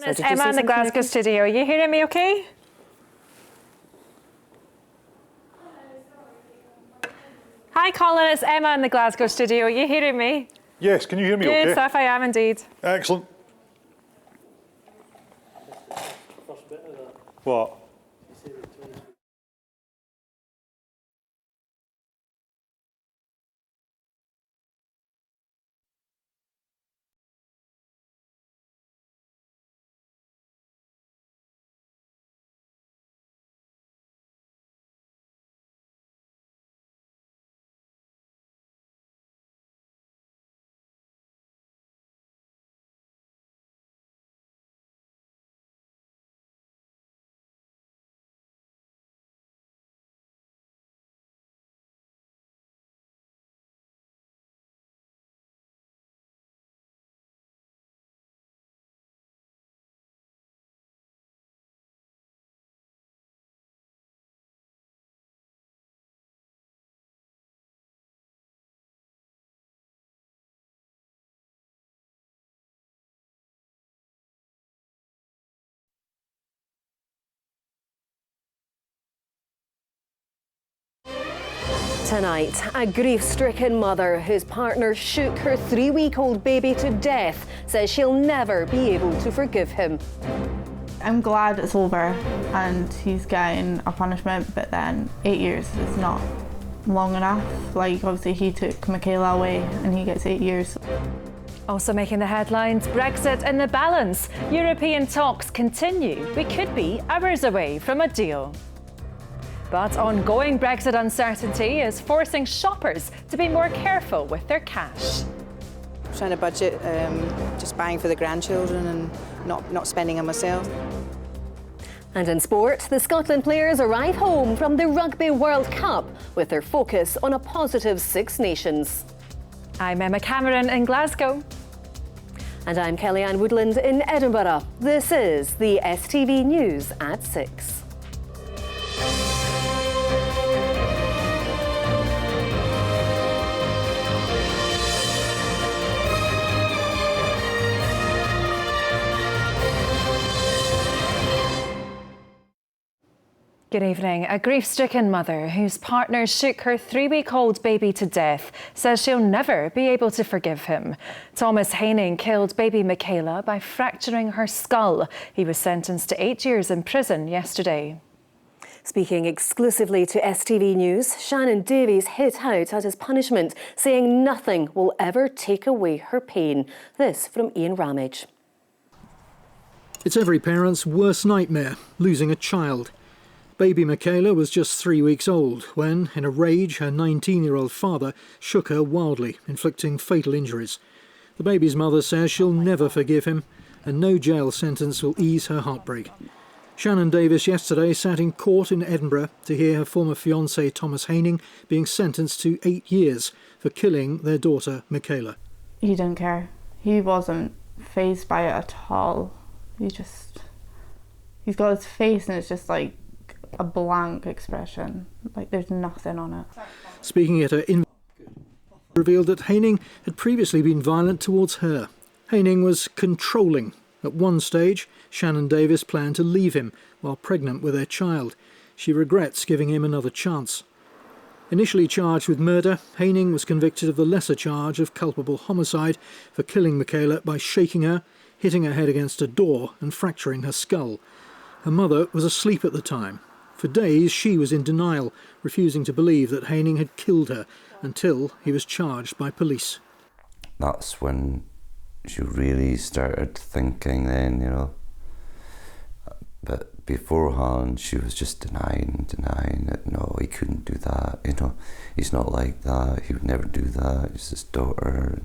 It's Emma in the Glasgow studio. Are you hearing me okay? Hi Colin, it's Emma in the Glasgow studio. Are you hearing me? Yes, can you hear me okay? Good stuff, I am indeed. Excellent. What? Tonight, a grief-stricken mother whose partner shook her 3-week-old baby to death says she'll never be able to forgive him. I'm glad it's over and he's getting a punishment, but then 8 years is not long enough. Like, obviously he took Michaela away and he gets 8 years. Also making the headlines, Brexit in the balance. European talks continue. We could be hours away from a deal. But ongoing Brexit uncertainty is forcing shoppers to be more careful with their cash. Trying to budget, just buying for the grandchildren and not spending on myself. And in sport, the Scotland players arrive home from the Rugby World Cup with their focus on a positive Six Nations. I'm Emma Cameron in Glasgow. And I'm Kellyanne Woodland in Edinburgh. This is the STV News at 6. Good evening. A grief-stricken mother whose partner shook her 3-week-old baby to death says she'll never be able to forgive him. Thomas Haining killed baby Michaela by fracturing her skull. He was sentenced to 8 years in prison yesterday. Speaking exclusively to STV News, Shannon Davies hit out at his punishment, saying nothing will ever take away her pain. This from Ian Ramage. It's every parent's worst nightmare, losing a child. Baby Michaela was just 3 weeks old when, in a rage, her 19-year-old father shook her wildly, inflicting fatal injuries. The baby's mother says she'll never forgive him, and no jail sentence will ease her heartbreak. Shannon Davies yesterday sat in court in Edinburgh to hear her former fiancé Thomas Haining being sentenced to 8 years for killing their daughter Michaela. He didn't care. He wasn't fazed by it at all. He's got his face and it's just like a blank expression, like there's nothing on it. Speaking at her interview, revealed that Haining had previously been violent towards her. Haining was controlling. At one stage, Shannon Davies planned to leave him while pregnant with their child. She regrets giving him another chance. Initially charged with murder, Haining was convicted of the lesser charge of culpable homicide for killing Michaela by shaking her, hitting her head against a door and fracturing her skull. Her mother was asleep at the time. For days, she was in denial, refusing to believe that Haining had killed her until he was charged by police. That's when she really started thinking then, you know. But beforehand, she was just denying that, no, he couldn't do that, you know. He's not like that, he would never do that, he's his daughter.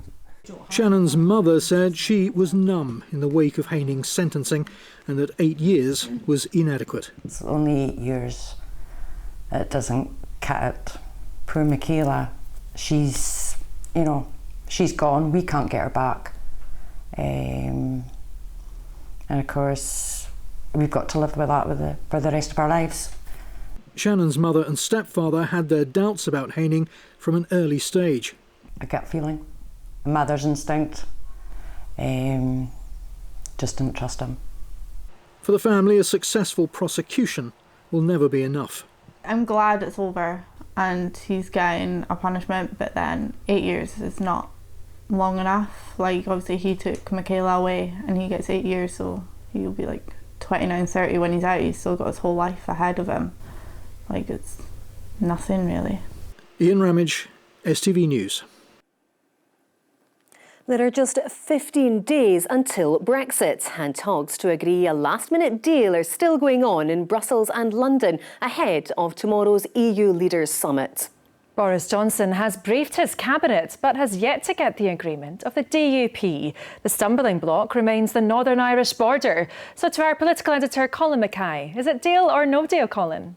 Shannon's mother said she was numb in the wake of Haining's sentencing and that 8 years was inadequate. It's only 8 years. It doesn't cut it. Poor Michaela, she's gone. We can't get her back. And of course, we've got to live with that for the rest of our lives. Shannon's mother and stepfather had their doubts about Haining from an early stage. A gut feeling. A mother's instinct, just didn't trust him. For the family, a successful prosecution will never be enough. I'm glad it's over and he's getting a punishment, but then 8 years is not long enough. Like, obviously he took Michaela away and he gets 8 years, so he'll be like 29, 30 when he's out. He's still got his whole life ahead of him. Like, it's nothing really. Ian Ramage, STV News. There are just 15 days until Brexit, and talks to agree a last-minute deal are still going on in Brussels and London ahead of tomorrow's EU Leaders Summit. Boris Johnson has briefed his cabinet but has yet to get the agreement of the DUP. The stumbling block remains the Northern Irish border. So to our political editor Colin Mackay, is it deal or no deal, Colin?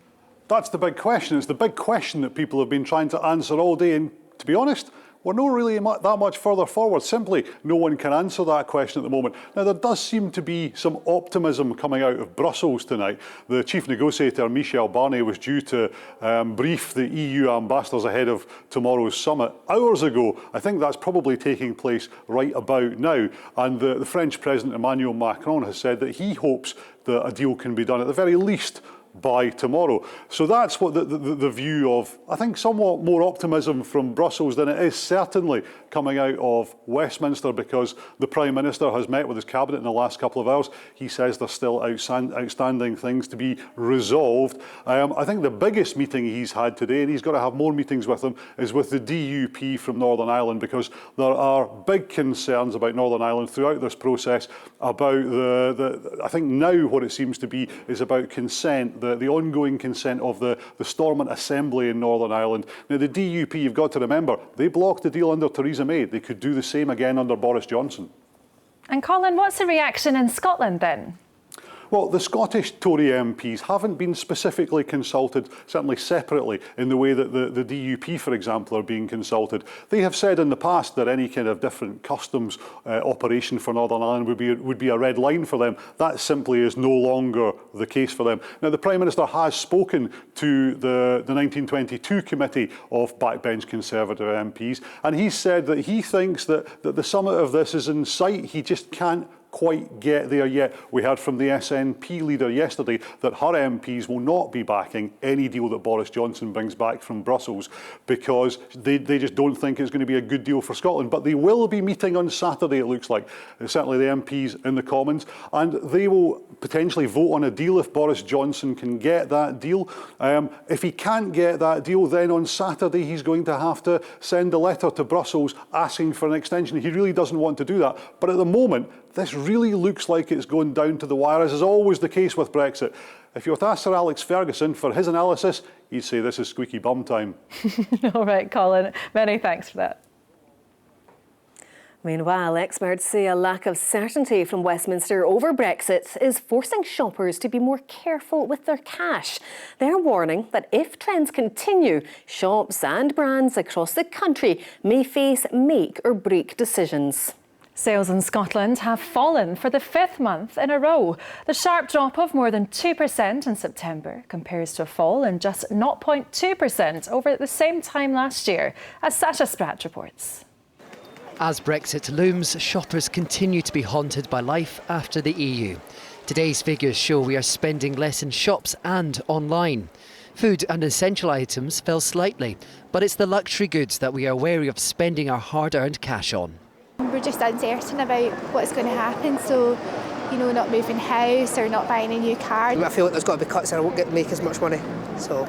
That's the big question. It's the big question that people have been trying to answer all day, and to be honest, we're not really that much further forward. Simply, no one can answer that question at the moment. Now, there does seem to be some optimism coming out of Brussels tonight. The chief negotiator, Michel Barnier, was due to brief the EU ambassadors ahead of tomorrow's summit hours ago. I think that's probably taking place right about now. And the French President, Emmanuel Macron, has said that he hopes that a deal can be done at the very least by tomorrow. So that's what the view of, I think, somewhat more optimism from Brussels than it is certainly coming out of Westminster, because the Prime Minister has met with his cabinet in the last couple of hours. He says there's still outstanding things to be resolved. I think the biggest meeting he's had today, and he's got to have more meetings with them, is with the DUP from Northern Ireland, because there are big concerns about Northern Ireland throughout this process about I think now what it seems to be is about consent, the ongoing consent of the Stormont Assembly in Northern Ireland. Now, the DUP, you've got to remember, they blocked the deal under Theresa May. They could do the same again under Boris Johnson. And Colin, what's the reaction in Scotland then? Well, the Scottish Tory MPs haven't been specifically consulted, certainly separately, in the way that the DUP, for example, are being consulted. They have said in the past that any kind of different customs operation for Northern Ireland would be a red line for them. That simply is no longer the case for them. Now, the Prime Minister has spoken to the 1922 committee of backbench Conservative MPs, and he said that he thinks that the summit of this is in sight. He just can't quite get there yet. We heard from the SNP leader yesterday that her MPs will not be backing any deal that Boris Johnson brings back from Brussels, because they just don't think it's going to be a good deal for Scotland. But they will be meeting on Saturday, it looks like, certainly the MPs in the Commons, and they will potentially vote on a deal if Boris Johnson can get that deal. If he can't get that deal, then on Saturday he's going to have to send a letter to Brussels asking for an extension. He really doesn't want to do that. But at the moment, this really looks like it's going down to the wire, as is always the case with Brexit. If you were to ask Sir Alex Ferguson for his analysis, he'd say this is squeaky bum time. All right, Colin, many thanks for that. Meanwhile, experts say a lack of certainty from Westminster over Brexit is forcing shoppers to be more careful with their cash. They're warning that if trends continue, shops and brands across the country may face make or break decisions. Sales in Scotland have fallen for the 5th month in a row. The sharp drop of more than 2% in September compares to a fall in just 0.2% over the same time last year, as Sasha Spratt reports. As Brexit looms, shoppers continue to be haunted by life after the EU. Today's figures show we are spending less in shops and online. Food and essential items fell slightly, but it's the luxury goods that we are wary of spending our hard-earned cash on. We're just uncertain about what's going to happen, so, not moving house or not buying a new car. I feel like there's got to be cuts and I won't make as much money, so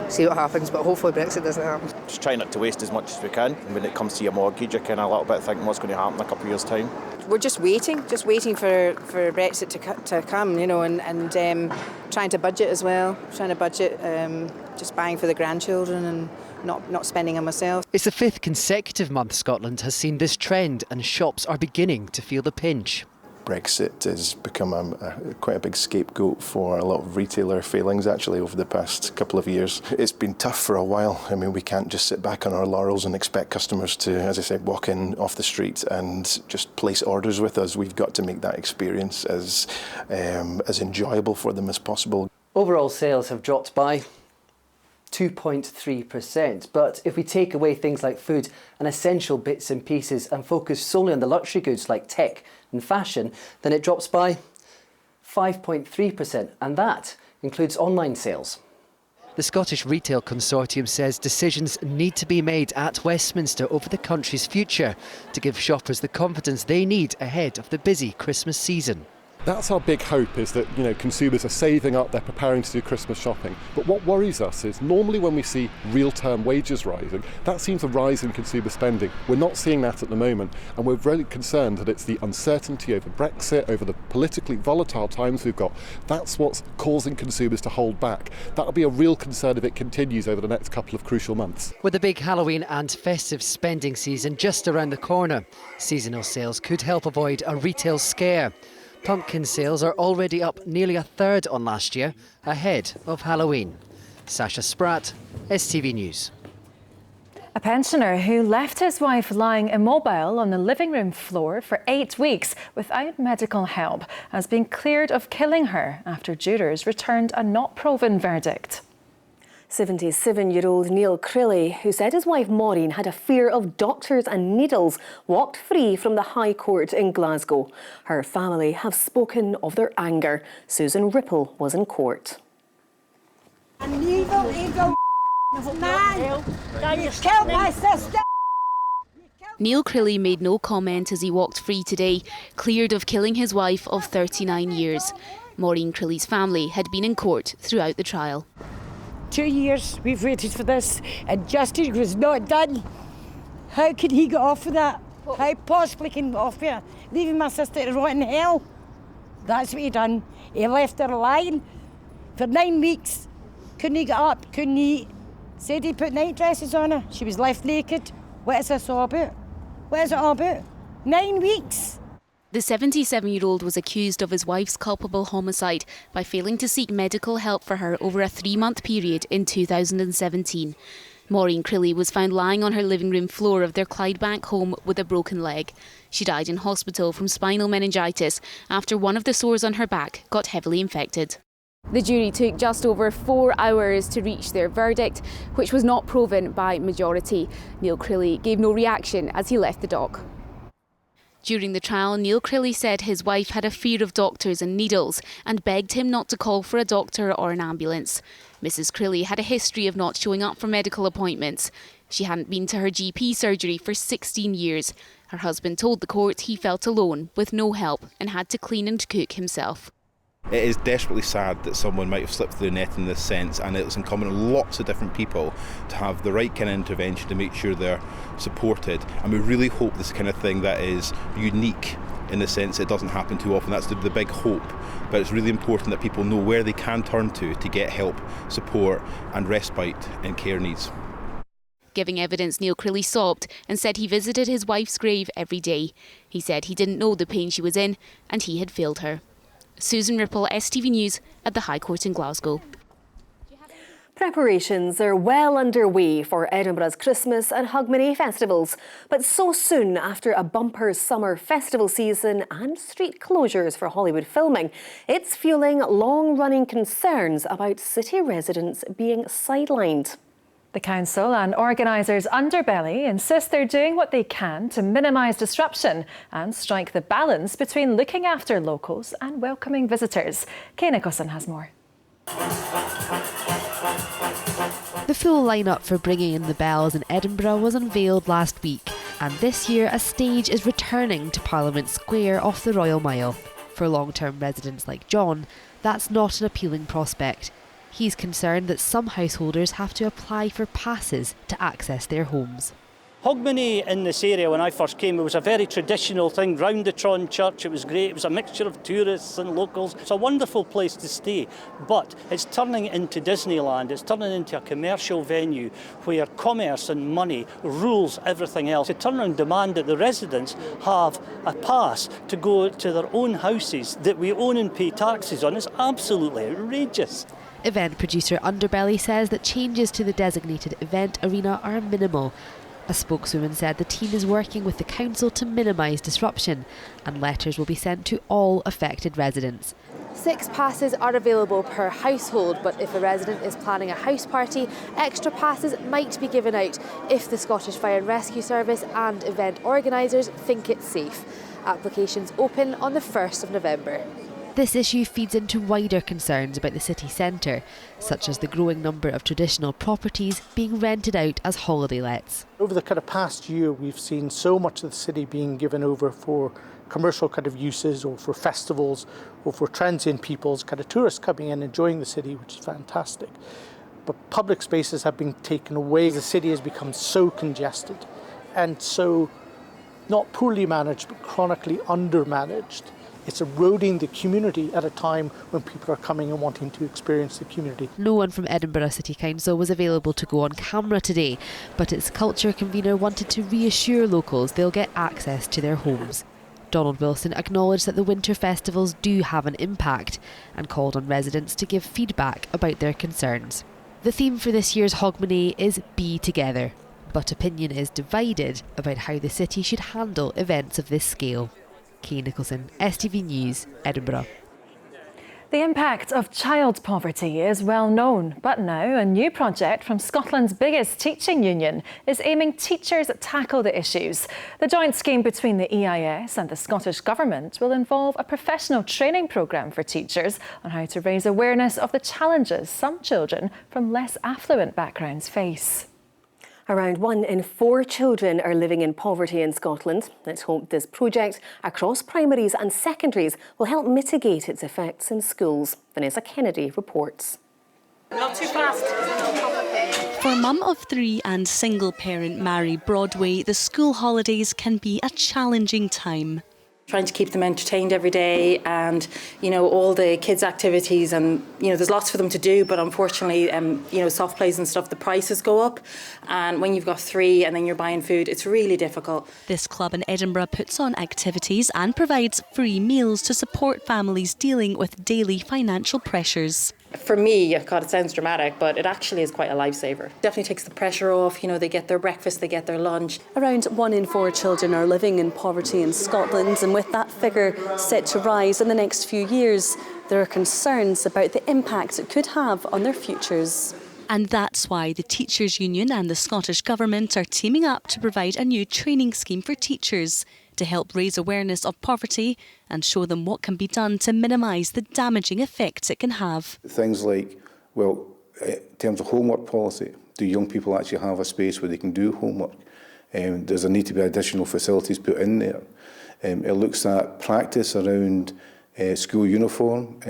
see what happens, but hopefully Brexit doesn't happen. Just try not to waste as much as we can. When it comes to your mortgage, you're kind of a little bit thinking what's going to happen in a couple of years' time. We're just waiting for Brexit to come, and trying to budget as well, just buying for the grandchildren and not spending on myself. It's the 5th consecutive month Scotland has seen this trend, and shops are beginning to feel the pinch. Brexit has become quite a big scapegoat for a lot of retailer failings actually over the past couple of years. It's been tough for a while. I mean, we can't just sit back on our laurels and expect customers to, as I said, walk in off the street and just place orders with us. We've got to make that experience as enjoyable for them as possible. Overall sales have dropped by 2.3%, but if we take away things like food and essential bits and pieces and focus solely on the luxury goods like tech and fashion, then it drops by 5.3%, and that includes online sales. The Scottish Retail Consortium says decisions need to be made at Westminster over the country's future to give shoppers the confidence they need ahead of the busy Christmas season. That's our big hope, is that consumers are saving up, they're preparing to do Christmas shopping. But what worries us is normally when we see real-term wages rising, that seems a rise in consumer spending. We're not seeing that at the moment, and we're very concerned that it's the uncertainty over Brexit, over the politically volatile times we've got. That's what's causing consumers to hold back. That'll be a real concern if it continues over the next couple of crucial months. With the big Halloween and festive spending season just around the corner, seasonal sales could help avoid a retail scare. Pumpkin sales are already up nearly a third on last year, ahead of Halloween. Sasha Spratt, STV News. A pensioner who left his wife lying immobile on the living room floor for 8 weeks without medical help has been cleared of killing her after jurors returned a not proven verdict. 77-year-old Neil Crilly, who said his wife Maureen had a fear of doctors and needles, walked free from the High Court in Glasgow. Her family have spoken of their anger. Susan Ripple was in court. An evil man! You killed my sister! Neil Crilly made no comment as he walked free today, cleared of killing his wife of 39 years. Maureen Crilly's family had been in court throughout the trial. 2 years we've waited for this, and justice was not done. How could he get off with that? How possibly can he get off with it? Leaving my sister to rot in hell. That's what he done. He left her lying for 9 weeks. Couldn't he get up, couldn't eat. Said he put night dresses on her. She was left naked. What is this all about? What is it all about? 9 weeks. The 77-year-old was accused of his wife's culpable homicide by failing to seek medical help for her over a 3-month period in 2017. Maureen Crilly was found lying on her living room floor of their Clydebank home with a broken leg. She died in hospital from spinal meningitis after one of the sores on her back got heavily infected. The jury took just over 4 hours to reach their verdict, which was not proven by majority. Neil Crilly gave no reaction as he left the dock. During the trial, Neil Crilly said his wife had a fear of doctors and needles and begged him not to call for a doctor or an ambulance. Mrs. Crilly had a history of not showing up for medical appointments. She hadn't been to her GP surgery for 16 years. Her husband told the court he felt alone, with no help, and had to clean and cook himself. It is desperately sad that someone might have slipped through the net in this sense, and it's incumbent on lots of different people to have the right kind of intervention to make sure they're supported. And we really hope this kind of thing that is unique in the sense it doesn't happen too often. That's the big hope. But it's really important that people know where they can turn to get help, support and respite in care needs. Giving evidence, Neil Crilly sobbed and said he visited his wife's grave every day. He said he didn't know the pain she was in and he had failed her. Susan Ripple, STV News at the High Court in Glasgow. Preparations are well underway for Edinburgh's Christmas and Hogmanay festivals, but so soon after a bumper summer festival season and street closures for Hollywood filming, it's fueling long-running concerns about city residents being sidelined. The council and organisers Underbelly insist they're doing what they can to minimise disruption and strike the balance between looking after locals and welcoming visitors. Kay Nicholson has more. The full lineup for Bringing in the Bells in Edinburgh was unveiled last week, and this year a stage is returning to Parliament Square off the Royal Mile. For long-term residents like John, that's not an appealing prospect. He's concerned that some householders have to apply for passes to access their homes. Hogmanay in this area, when I first came, it was a very traditional thing, round the Tron Church. It was great. It was a mixture of tourists and locals. It's a wonderful place to stay, but it's turning into Disneyland. It's turning into a commercial venue where commerce and money rules everything else. To turn around and demand that the residents have a pass to go to their own houses that we own and pay taxes on is absolutely outrageous. Event producer Underbelly says that changes to the designated event arena are minimal. A spokeswoman said the team is working with the council to minimise disruption, and letters will be sent to all affected residents. 6 passes are available per household, but if a resident is planning a house party, extra passes might be given out if the Scottish Fire and Rescue Service and event organisers think it's safe. Applications open on the 1st of November. This issue feeds into wider concerns about the city centre, such as the growing number of traditional properties being rented out as holiday lets. Over the kind of past year, we've seen so much of the city being given over for commercial kind of uses, or for festivals, or for transient peoples, kind of tourists coming in, enjoying the city, which is fantastic. But public spaces have been taken away. The city has become so congested and so not poorly managed, but chronically undermanaged. It's eroding the community at a time when people are coming and wanting to experience the community. No one from Edinburgh City Council was available to go on camera today, but its culture convener wanted to reassure locals they'll get access to their homes. Donald Wilson acknowledged that the winter festivals do have an impact and called on residents to give feedback about their concerns. The theme for this year's Hogmanay is Be Together, but opinion is divided about how the city should handle events of this scale. Kay Nicholson, STV News, Edinburgh. The impact of child poverty is well known, but now a new project from Scotland's biggest teaching union is aiming teachers tackle the issues. The joint scheme between the EIS and the Scottish Government will involve a professional training programme for teachers on how to raise awareness of the challenges some children from less affluent backgrounds face. Around 1 in 4 children are living in poverty in Scotland. Let's hope this project across primaries and secondaries will help mitigate its effects in schools. Vanessa Kennedy reports. Not too fast. For mum of 3 and single parent Mary Broadway, the school holidays can be a challenging time. Trying to keep them entertained every day, and all the kids' activities, and there's lots for them to do, but unfortunately soft plays and stuff, the prices go up, and when you've got 3 and then you're buying food, it's really difficult. This club in Edinburgh puts on activities and provides free meals to support families dealing with daily financial pressures. For me, God, it sounds dramatic, but it actually is quite a lifesaver. Definitely takes the pressure off. They get their breakfast, they get their lunch. Around 1 in 4 children are living in poverty in Scotland, and with that figure set to rise in the next few years, there are concerns about the impact it could have on their futures. And that's why the Teachers' Union and the Scottish Government are teaming up to provide a new training scheme for teachers to help raise awareness of poverty and show them what can be done to minimise the damaging effects it can have. Things like, in terms of homework policy, do young people actually have a space where they can do homework? Does there need to be additional facilities put in there? It looks at practice around school uniform.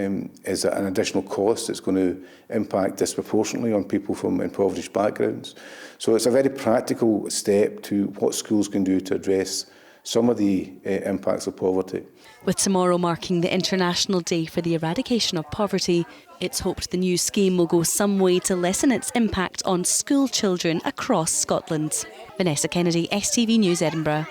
Is it an additional cost that's going to impact disproportionately on people from impoverished backgrounds? So it's a very practical step to what schools can do to address some of the impacts of poverty. With tomorrow marking the International Day for the Eradication of Poverty, it's hoped the new scheme will go some way to lessen its impact on school children across Scotland. Vanessa Kennedy, STV News, Edinburgh.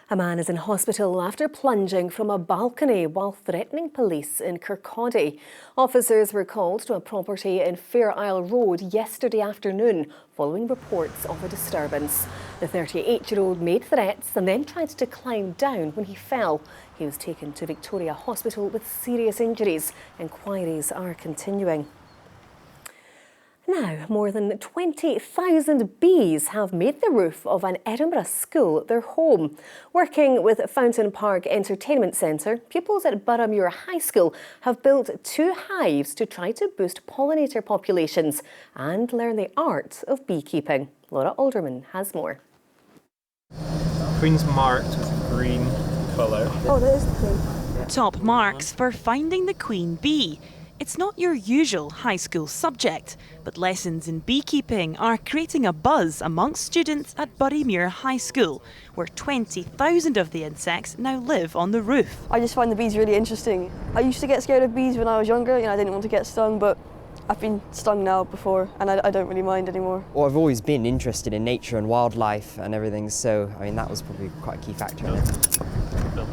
A man is in hospital after plunging from a balcony while threatening police in Kirkcaldy. Officers were called to a property in Fair Isle Road yesterday afternoon following reports of a disturbance. The 38-year-old made threats and then tried to climb down when he fell. He was taken to Victoria Hospital with serious injuries. Inquiries are continuing. Now, more than 20,000 bees have made the roof of an Edinburgh school their home. Working with Fountain Park Entertainment Centre, pupils at Boroughmuir High School have built 2 hives to try to boost pollinator populations and learn the art of beekeeping. Laura Alderman has more. Queen's marked with green colour. Oh, that is the queen. Top marks for finding the queen bee. It's not your usual high school subject, but lessons in beekeeping are creating a buzz amongst students at Boroughmuir High School, where 20,000 of the insects now live on the roof. I just find the bees really interesting. I used to get scared of bees when I was younger, I didn't want to get stung, but I've been stung now before and I don't really mind anymore. Well, I've always been interested in nature and wildlife and everything, so that was probably quite a key factor in it.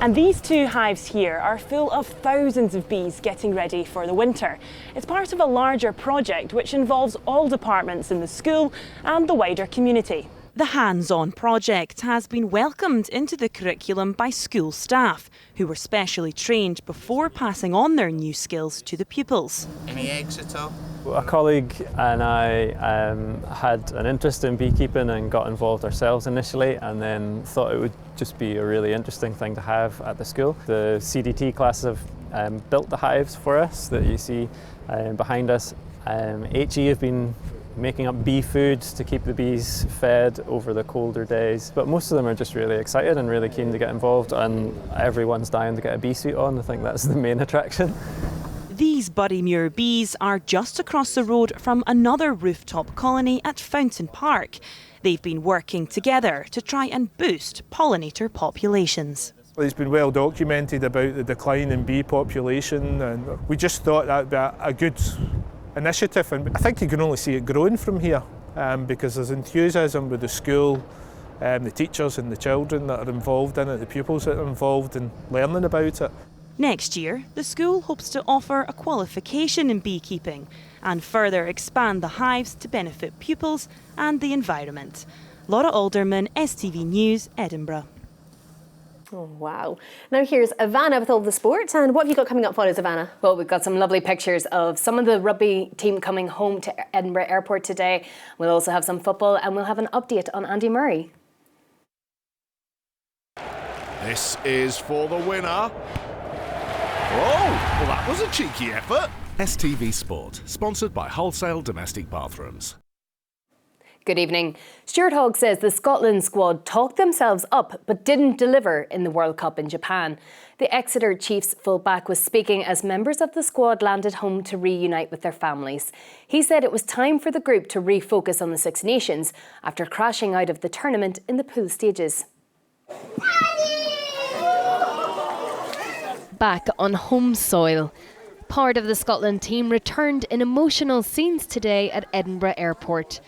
And these 2 hives here are full of thousands of bees getting ready for the winter. It's part of a larger project which involves all departments in the school and the wider community. The hands-on project has been welcomed into the curriculum by school staff, who were specially trained before passing on their new skills to the pupils. Any eggs at all? A colleague and I had an interest in beekeeping and got involved ourselves initially, and then thought it would just be a really interesting thing to have at the school. The CDT classes have built the hives for us that you see behind us. HE have been making up bee food to keep the bees fed over the colder days, but most of them are just really excited and really keen to get involved, and everyone's dying to get a bee suit on. I think that's the main attraction. These Bodymuir bees are just across the road from another rooftop colony at Fountain Park. They've been working together to try and boost pollinator populations. It's been well documented about the decline in bee population, and we just thought that would be a good initiative, and I think you can only see it growing from here because there's enthusiasm with the school, the teachers and the children that are involved in it, the pupils that are involved in learning about it. Next year, the school hopes to offer a qualification in beekeeping and further expand the hives to benefit pupils and the environment. Laura Alderman, STV News, Edinburgh. Oh, wow. Now here's Ivana with all the sports. And what have you got coming up for us, Ivana? Well, we've got some lovely pictures of some of the rugby team coming home to Edinburgh Airport today. We'll also have some football, and we'll have an update on Andy Murray. This is for the winner. Oh, well, that was a cheeky effort. STV Sport, sponsored by Wholesale Domestic Bathrooms. Good evening. Stuart Hogg says the Scotland squad talked themselves up but didn't deliver in the World Cup in Japan. The Exeter Chiefs fullback was speaking as members of the squad landed home to reunite with their families. He said it was time for the group to refocus on the Six Nations after crashing out of the tournament in the pool stages. Back on home soil. Part of the Scotland team returned in emotional scenes today at Edinburgh Airport.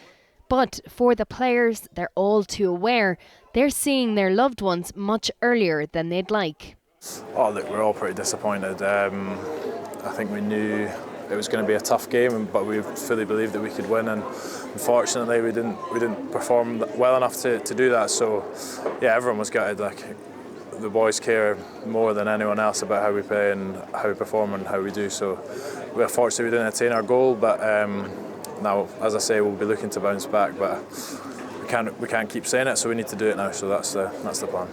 But for the players, they're all too aware they're seeing their loved ones much earlier than they'd like. Oh, look, we're all pretty disappointed. I think we knew it was going to be a tough game, but we fully believed that we could win, and unfortunately we didn't perform well enough to do that. So yeah, everyone was gutted. Like, the boys care more than anyone else about how we play and how we perform and how we do. So we're fortunate we didn't attain our goal, but now, as I say, we'll be looking to bounce back, but we can't keep saying it, so we need to do it now. So that's the plan.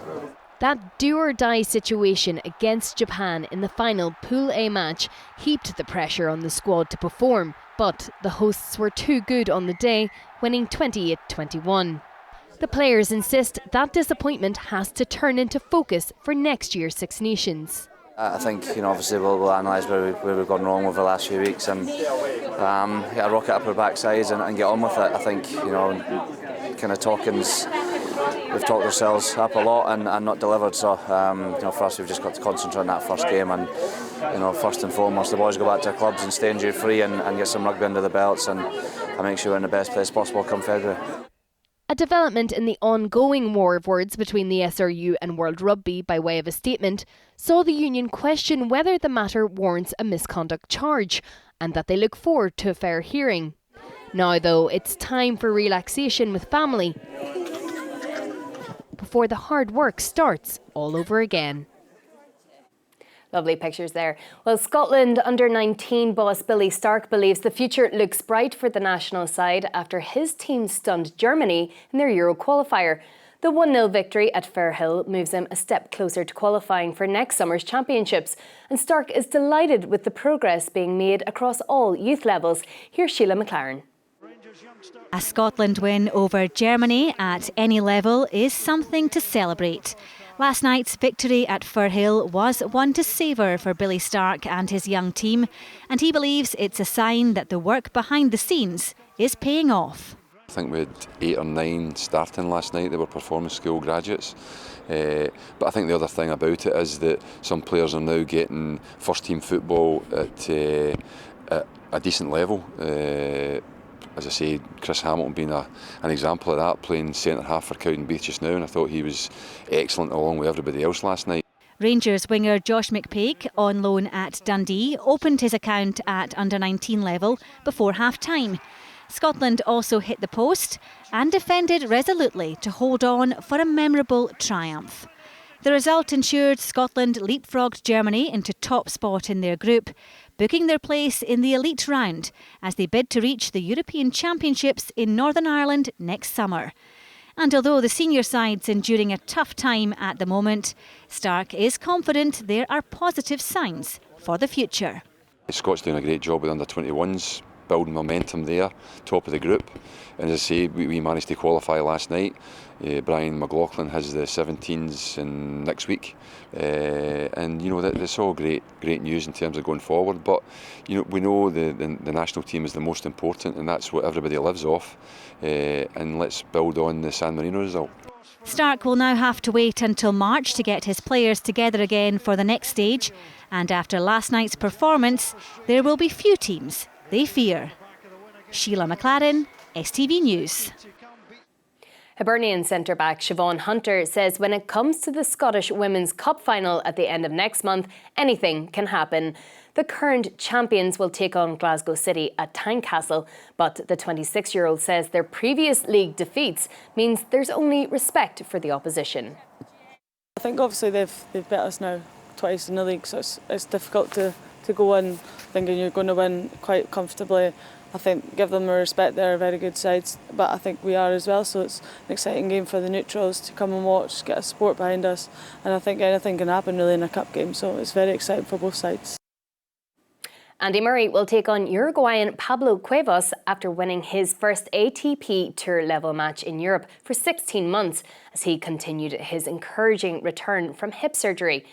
That do-or-die situation against Japan in the final Pool A match heaped the pressure on the squad to perform, but the hosts were too good on the day, winning 28-21. The players insist that disappointment has to turn into focus for next year's Six Nations. I think, obviously we'll analyse where we've gone wrong over the last few weeks and get a rocket up our backsides and get on with it. I think, kind of we've talked ourselves up a lot and not delivered. So, for us, we've just got to concentrate on that first game and, first and foremost, the boys go back to their clubs and stay injury-free and get some rugby under the belts and make sure we're in the best place possible come February. A development in the ongoing war of words between the SRU and World Rugby by way of a statement saw the union question whether the matter warrants a misconduct charge and that they look forward to a fair hearing. Now, though, it's time for relaxation with family before the hard work starts all over again. Lovely pictures there. Well, Scotland under-19 boss Billy Stark believes the future looks bright for the national side after his team stunned Germany in their Euro qualifier. The 1-0 victory at Firhill moves them a step closer to qualifying for next summer's championships. And Stark is delighted with the progress being made across all youth levels. Here's Sheila McLaren. A Scotland win over Germany at any level is something to celebrate. Last night's victory at Firhill was one to savour for Billy Stark and his young team, and he believes it's a sign that the work behind the scenes is paying off. I think we had 8 or 9 starting last night that were performance school graduates. But I think the other thing about it is that some players are now getting first team football at a decent level. As I say, Chris Hamilton being an example of that, playing centre-half for Cowdenbeath just now, and I thought he was excellent along with everybody else last night. Rangers winger Josh McPake, on loan at Dundee, opened his account at under-19 level before half-time. Scotland also hit the post and defended resolutely to hold on for a memorable triumph. The result ensured Scotland leapfrogged Germany into top spot in their group, booking their place in the elite round as they bid to reach the European Championships in Northern Ireland next summer. And although the senior side's enduring a tough time at the moment, Stark is confident there are positive signs for the future. Scott's doing a great job with under-21s, building momentum there, top of the group. And as I say, we managed to qualify last night. Brian McLaughlin has the 17s in next week. And you know, that's all great news in terms of going forward. But you know, we know the national team is the most important, and that's what everybody lives off. And let's build on the San Marino result. Stark will now have to wait until March to get his players together again for the next stage. And after last night's performance, there will be few teams they fear. Sheila McLaren, STV News. Hibernian centre-back Siobhan Hunter says when it comes to the Scottish Women's Cup final at the end of next month, anything can happen. The current champions will take on Glasgow City at Tynecastle, but the 26-year-old says their previous league defeats means there's only respect for the opposition. I think obviously they've beat us now twice in the league, so it's difficult to go in thinking you're going to win quite comfortably. I think give them the respect, they're very good sides, but I think we are as well, so it's an exciting game for the neutrals to come and watch, get a support behind us, and I think anything can happen really in a cup game, so it's very exciting for both sides. Andy Murray will take on Uruguayan Pablo Cuevas after winning his first ATP Tour level match in Europe for 16 months as he continued his encouraging return from hip surgery.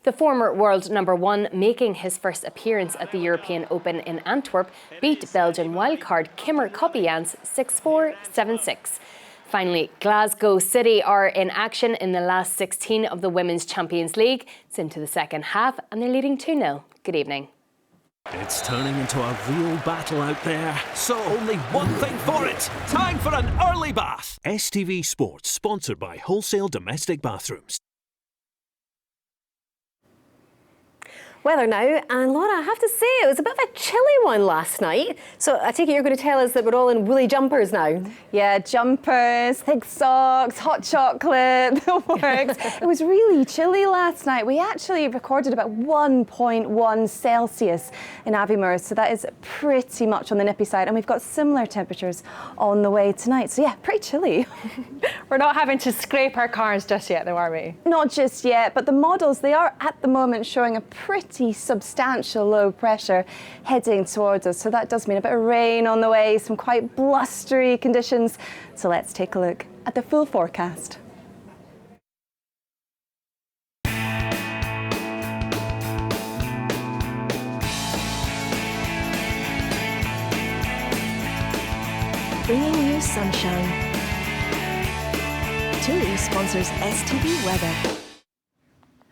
The former world #1, making his first appearance at the European Open in Antwerp, beat Belgian wildcard Kimmer Koppijans 6-4, 7-6. Finally, Glasgow City are in action in the last 16 of the Women's Champions League. It's into the second half and they're leading 2-0. Good evening. It's turning into a real battle out there, so only one thing for it. Time for an early bath. STV Sports, sponsored by Wholesale Domestic Bathrooms. Weather now, and Laura, I have to say it was a bit of a chilly one last night. So I take it you're going to tell us that we're all in woolly jumpers now. Yeah, jumpers, thick socks, hot chocolate, the works. It was really chilly last night. We actually recorded about 1.1 Celsius in Aviemore, so that is pretty much on the nippy side. And we've got similar temperatures on the way tonight. So yeah, pretty chilly. We're not having to scrape our cars just yet though, are we? Not just yet, but the models, they are at the moment showing a pretty substantial low pressure heading towards us. So that does mean a bit of rain on the way, some quite blustery conditions. So let's take a look at the full forecast. Bringing you sunshine. TUI sponsors STV Weather.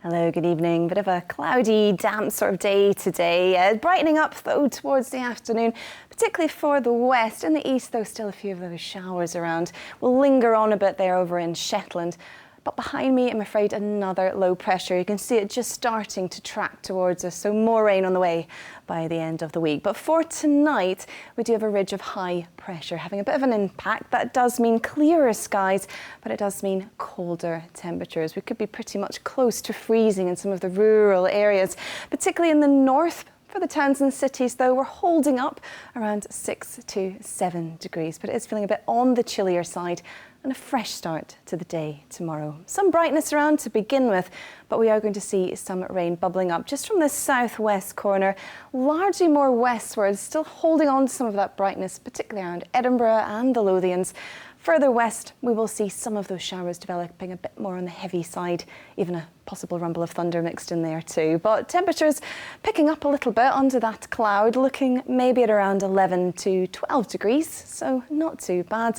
Hello, good evening. Bit of a cloudy, damp sort of day today. Brightening up though towards the afternoon, particularly for the west. In the east though, still a few of those showers around. We'll linger on a bit there over in Shetland. But behind me, I'm afraid, another low pressure. You can see it just starting to track towards us, so more rain on the way by the end of the week. But for tonight, we do have a ridge of high pressure having a bit of an impact. That does mean clearer skies, but it does mean colder temperatures. We could be pretty much close to freezing in some of the rural areas, particularly in the north. For the towns and cities, though, we're holding up around 6 to 7 degrees, but it is feeling a bit on the chillier side. And a fresh start to the day tomorrow. Some brightness around to begin with, but we are going to see some rain bubbling up just from the southwest corner, largely more westwards, still holding on to some of that brightness, particularly around Edinburgh and the Lothians. Further west, we will see some of those showers developing a bit more on the heavy side, even a possible rumble of thunder mixed in there too. But temperatures picking up a little bit under that cloud, looking maybe at around 11 to 12 degrees, so not too bad.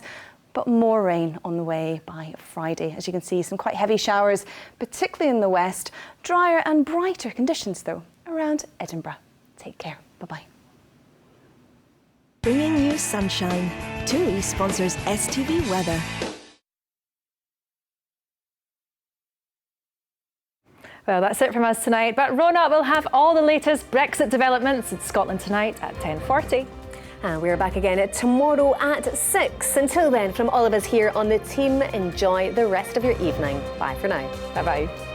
But more rain on the way by Friday. As you can see, some quite heavy showers, particularly in the west. Drier and brighter conditions, though, around Edinburgh. Take care. Bye-bye. Bringing you sunshine. TUI sponsors STV Weather. Well, that's it from us tonight. But Rona will have all the latest Brexit developments in Scotland tonight at 10:40. And we're back again tomorrow at 6. Until then, from all of us here on the team, enjoy the rest of your evening. Bye for now. Bye-bye.